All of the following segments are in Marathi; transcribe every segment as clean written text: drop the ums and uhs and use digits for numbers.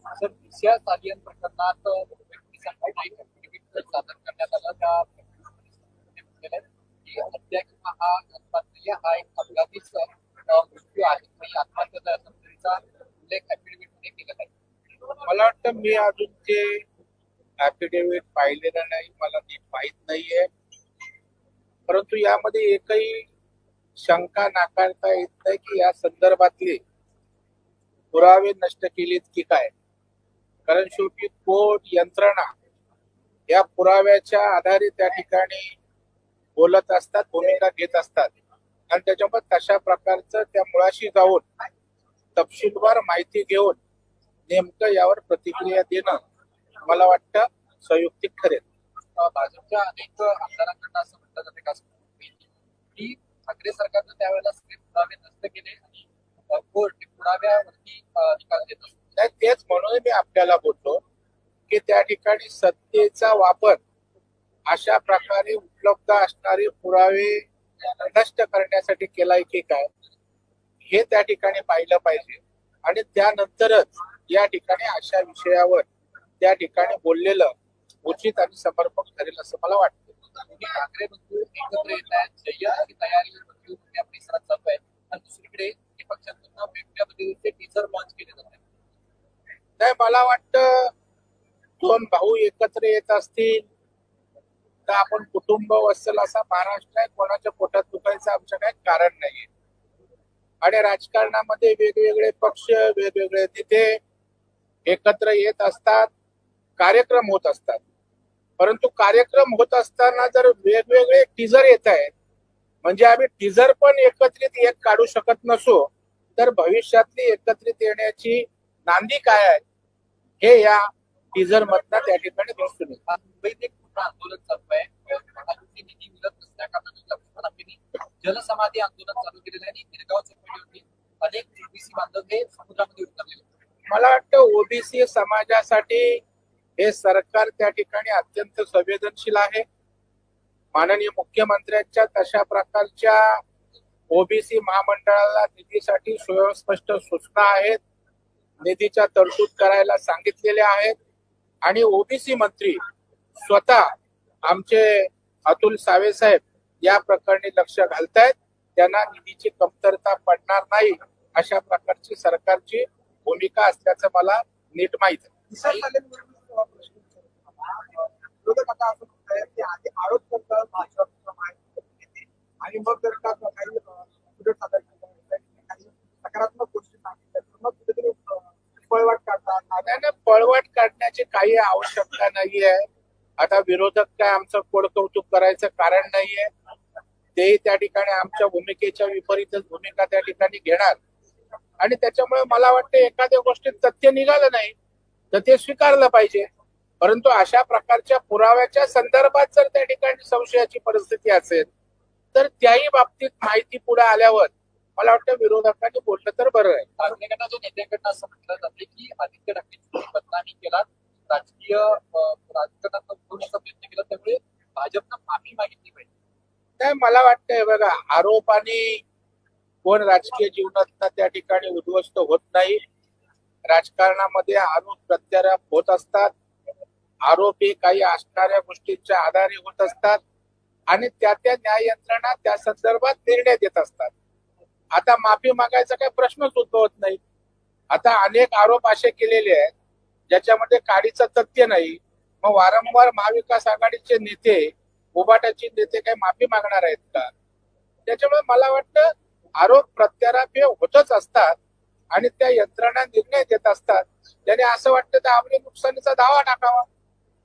सर दिशा चालियन प्रकरणात सादर करण्यात आलं त्या की हत्या किंवा आत्महत्या हा एक अपघातीच मृत्यू आहे आणि आत्महत्या पद्धतीचा उल्लेख ऍफिडेव्हिट मध्ये केला आहे. मला वाटतं मी अजून ते ऍफिडेव्हिट पाहिलेलं नाही, मला नीट माहीत नाहीये. परंतु यामध्ये एकही शंका नाकारता येत नाही की या संदर्भातले पुरावे नष्ट केलेत की काय. कारण शेवटी कोर्ट यंत्रणा या पुराव्याच्या आधारे त्या ठिकाणी बोलत असतात, भूमिका घेत असतात आणि त्याच्यामुळे तशा प्रकारचं त्या मुळाशी जाऊन तपशीलवार माहिती घेऊन नेमकं यावर प्रतिक्रिया देणं मला वाटतं संयुक्तिक ठरेल. भाजपच्या अनेक आमदारांकडून असं म्हटलं जाते का की ठाकरे सरकारनं त्यावेळेला सगळे पुरावे नष्ट केले आणि कोर्ट पुराव्यावरती निकाल देत असतो. तेच म्हणून मी आपल्याला बोलतो की त्या ठिकाणी सत्तेचा वापर अशा प्रकारे उपलब्ध असणारे पुरावे नष्ट करण्यासाठी केलाय की काय हे त्या ठिकाणी पाहिलं पाहिजे आणि त्यानंतरच या ठिकाणी अशा विषयावर त्या ठिकाणी बोललेलं उचित आणि समर्पक ठरेल असं मला वाटतं. ठाकरे बंधू एकत्र येत आहेत, जय्यतची तयारी या परिसरात चालू आहे आणि दुसरीकडे पक्षांतून वेगवेगळ्या पद्धतीचे टीचर लॉन्च केले जात आहेत. नाही, मला वाटतं दोन भाऊ एकत्र येत असतील तर आपण कुटुंब वत्सल असा महाराष्ट्र आहे, कोणाच्या पोटात दुखायचं आमचं काही कारण नाहीये. आणि राजकारणामध्ये वेगवेगळे पक्ष वेगवेगळे नेते एकत्र येत असतात, कार्यक्रम होत असतात. परंतु कार्यक्रम होत असताना जर वेगवेगळे टीजर येत आहेत म्हणजे आम्ही टीजर पण एकत्रित एक काढू शकत नसो तर भविष्यातली एकत्रित येण्याची नांदी काय आहे हे या टीजर मधनं त्या ठिकाणी दिसून येतं. मुंबईत एक मोठं आंदोलन चालू आहे. निधी मिळत नसल्या कारणाने जलसमाधी आंदोलन चालू केलेलं आहे आणि गिरगाव चौपाटीवरती अनेक ओबीसी बांधव हे समुद्रामध्ये उतरलेले. मला वाटतं ओबीसी समाजासाठी हे सरकार त्या ठिकाणी अत्यंत संवेदनशील आहे. माननीय मुख्यमंत्र्यांच्या तशा प्रकारच्या ओबीसी महामंडळाला निधीसाठी सुस्पष्ट सूचना आहेत, निधीच्या तरतूद करायला सांगितलेल्या आहेत आणि ओबीसी मंत्री स्वतः आमचे अतुल सावे साहेब या प्रकरणी लक्ष घालतायत. त्यांना निधीची कमतरता पडणार नाही अशा प्रकारची सरकारची भूमिका असल्याचं मला नीट माहित आहे. आरोप करतात आणि मग जर का काही सकारात्मक गोष्टी सांगितल्या तर मग कुठेतरी पळवाट काढतात. पळवाट काढण्याची काही आवश्यकता नाहीये. आता विरोधक काय आमचं कोडकौतुक करायचं कारण नाहीये. ते त्या ठिकाणी आमच्या भूमिकेच्या विपरीतच भूमिका त्या ठिकाणी घेणार आणि त्याच्यामुळे मला वाटतं एखाद्या गोष्टीत तथ्य निघालं नाही तर ते स्वीकारलं पाहिजे. परंतु अशा प्रकारच्या पुराव्याच्या संदर्भात जर त्या ठिकाणी संशयाची परिस्थिती असेल तर त्याही बाबतीत माहिती पुढे आल्यावर मला वाटतं विरोधकांनी बोललं तर बरं आहे. जो नेत्याकडनं असं म्हटलं जाते की आदित्य ठाकरे बदनामी केला, राजकीय राजकारणात उठवण्याचा प्रयत्न केला, त्यामुळे भाजपनं माफी मागितली पाहिजे. काय मला वाटतंय बघा, आरोपाने कोण राजकीय जीवनात त्या ठिकाणी उद्ध्वस्त होत नाही. राजकारणामध्ये आरोप प्रत्यारोप होत असतात. आरोपी काही असणाऱ्या गोष्टींच्या आधारे होत असतात आणि त्या न्याय यंत्रणा त्या संदर्भात निर्णय देत असतात. आता माफी मागायचा काही प्रश्नच उद्भवत नाही. आता अनेक आरोप असे केलेले आहेत ज्याच्यामध्ये काडीचं तथ्य नाही. मग वारंवार महाविकास आघाडीचे नेते, उभाटाचे नेते काही माफी मागणार आहेत का? त्याच्यामुळे मला वाटतं आरोप प्रत्यारोप हे होतच असतात आणि त्या यंत्रणा निर्णय देत असतात. त्याने असं वाटतं तर आपल्या नुकसानीचा दावा टाकावा.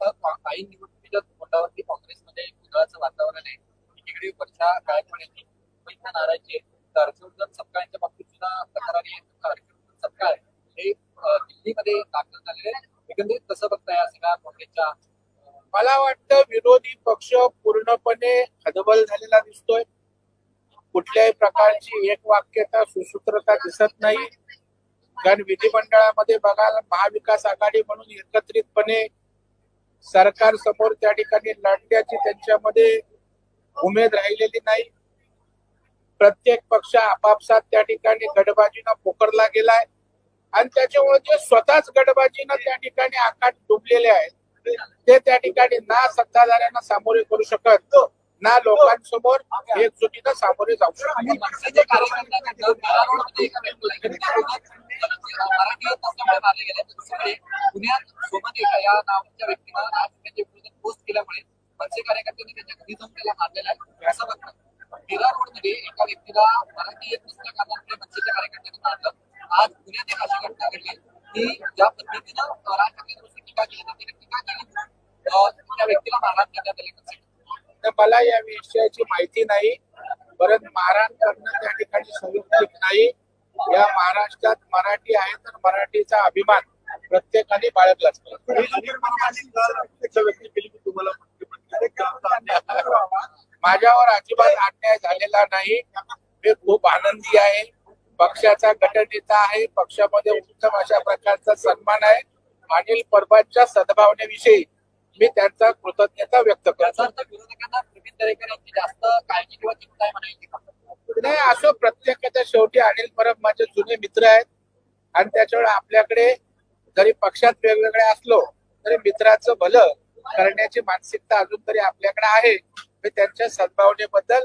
काही निवडणुकीच्या तोंडावरती काँग्रेसमध्ये गोंधळाचं वातावरण आहे. एकीकडे वर्षा गायकवाड पैसा नारायचे अर्जुन सपकाळांच्या बाबतीत सुद्धा तक्रारी सपकाळ हे दिल्लीमध्ये दाखल झालेले. एकंदरीत कसं बघताय या सगळ्या काँग्रेसच्या? मला वाटतं विरोधी पक्ष पूर्णपणे हतबल झालेला दिसतोय. कुठल्याही प्रकारची एक वाक्यता सुसूत्रता दिसत नाही. कारण विधिमंडळामध्ये बघायला महाविकास आघाडी म्हणून एकत्रितपणे सरकार समोर त्या ठिकाणी लढण्याची त्यांच्यामध्ये उमेद राहिलेली नाही. प्रत्येक पक्ष आपापसात त्या ठिकाणी गटबाजीनं पोखरला गेलाय आणि त्याच्यामुळे जे स्वतःच गटबाजीनं त्या ठिकाणी आकाट डुबलेले आहेत ते त्या ठिकाणी ना सत्ताधाऱ्यांना सामोरे करू शकत ना लोकांसमोर एकजुटीनं सामोरे जाऊ शकत. मनसेचे कार्यकर्त्यांना कराडमध्ये एका व्यक्तीला मराठी येत नसल्यामुळे मारले गेले. दुसरीकडे पुण्यात सोबत या नावाच्या व्यक्तीनं आज त्यांच्या विरोधात पोस्ट केल्यामुळे मनसे कार्यकर्त्यांनी त्यांच्या घरी जाऊन त्याला मारलेला आहे असं बघतात. मीरा रोडमध्ये एका व्यक्तीला मराठी येत नसल्या कारणामुळे मनसेच्या कार्यकर्त्यांनी मारलं. आज पुण्यात एक अशी घटना घडली की ज्या पद्धतीनं राज ठाकरेंवरती टीका केली जाते टीका केली त्या व्यक्तीला मारहाण करण्यात आली. तर मला या विषयाची माहिती नाही, परंतु मारहाण करणं त्या ठिकाणी संयुक्तिक नाही. या महाराष्ट्रात मराठी आहे तर मराठीचा अभिमान प्रत्येकाने बाळगलाच पाहिजे. माझ्यावर अजिबात अन्याय झालेला नाही. मी खूप आनंदी आहे. पक्षाचा गटनेता आहे. पक्षामध्ये उत्तम अशा प्रकारचा सन्मान आहे. अनिल परबांच्या सद्भावनेविषयी मी त्यांचा कृतज्ञता व्यक्त करतो. विरोधकांना प्रवीण दरेकर यांची जास्त काळजी किंवा चिंता आहे म्हणायची का? नाही, असं प्रत्येकाच्या शेवटी अनिल परब माझे जुने मित्र आहेत आणि त्याच्यामुळे आपल्याकडे जरी पक्षात वेगवेगळे असलो तरी मित्राचं भलं करण्याची मानसिकता अजून तरी आपल्याकडे आहे. मी त्यांच्या सद्भावनेबद्दल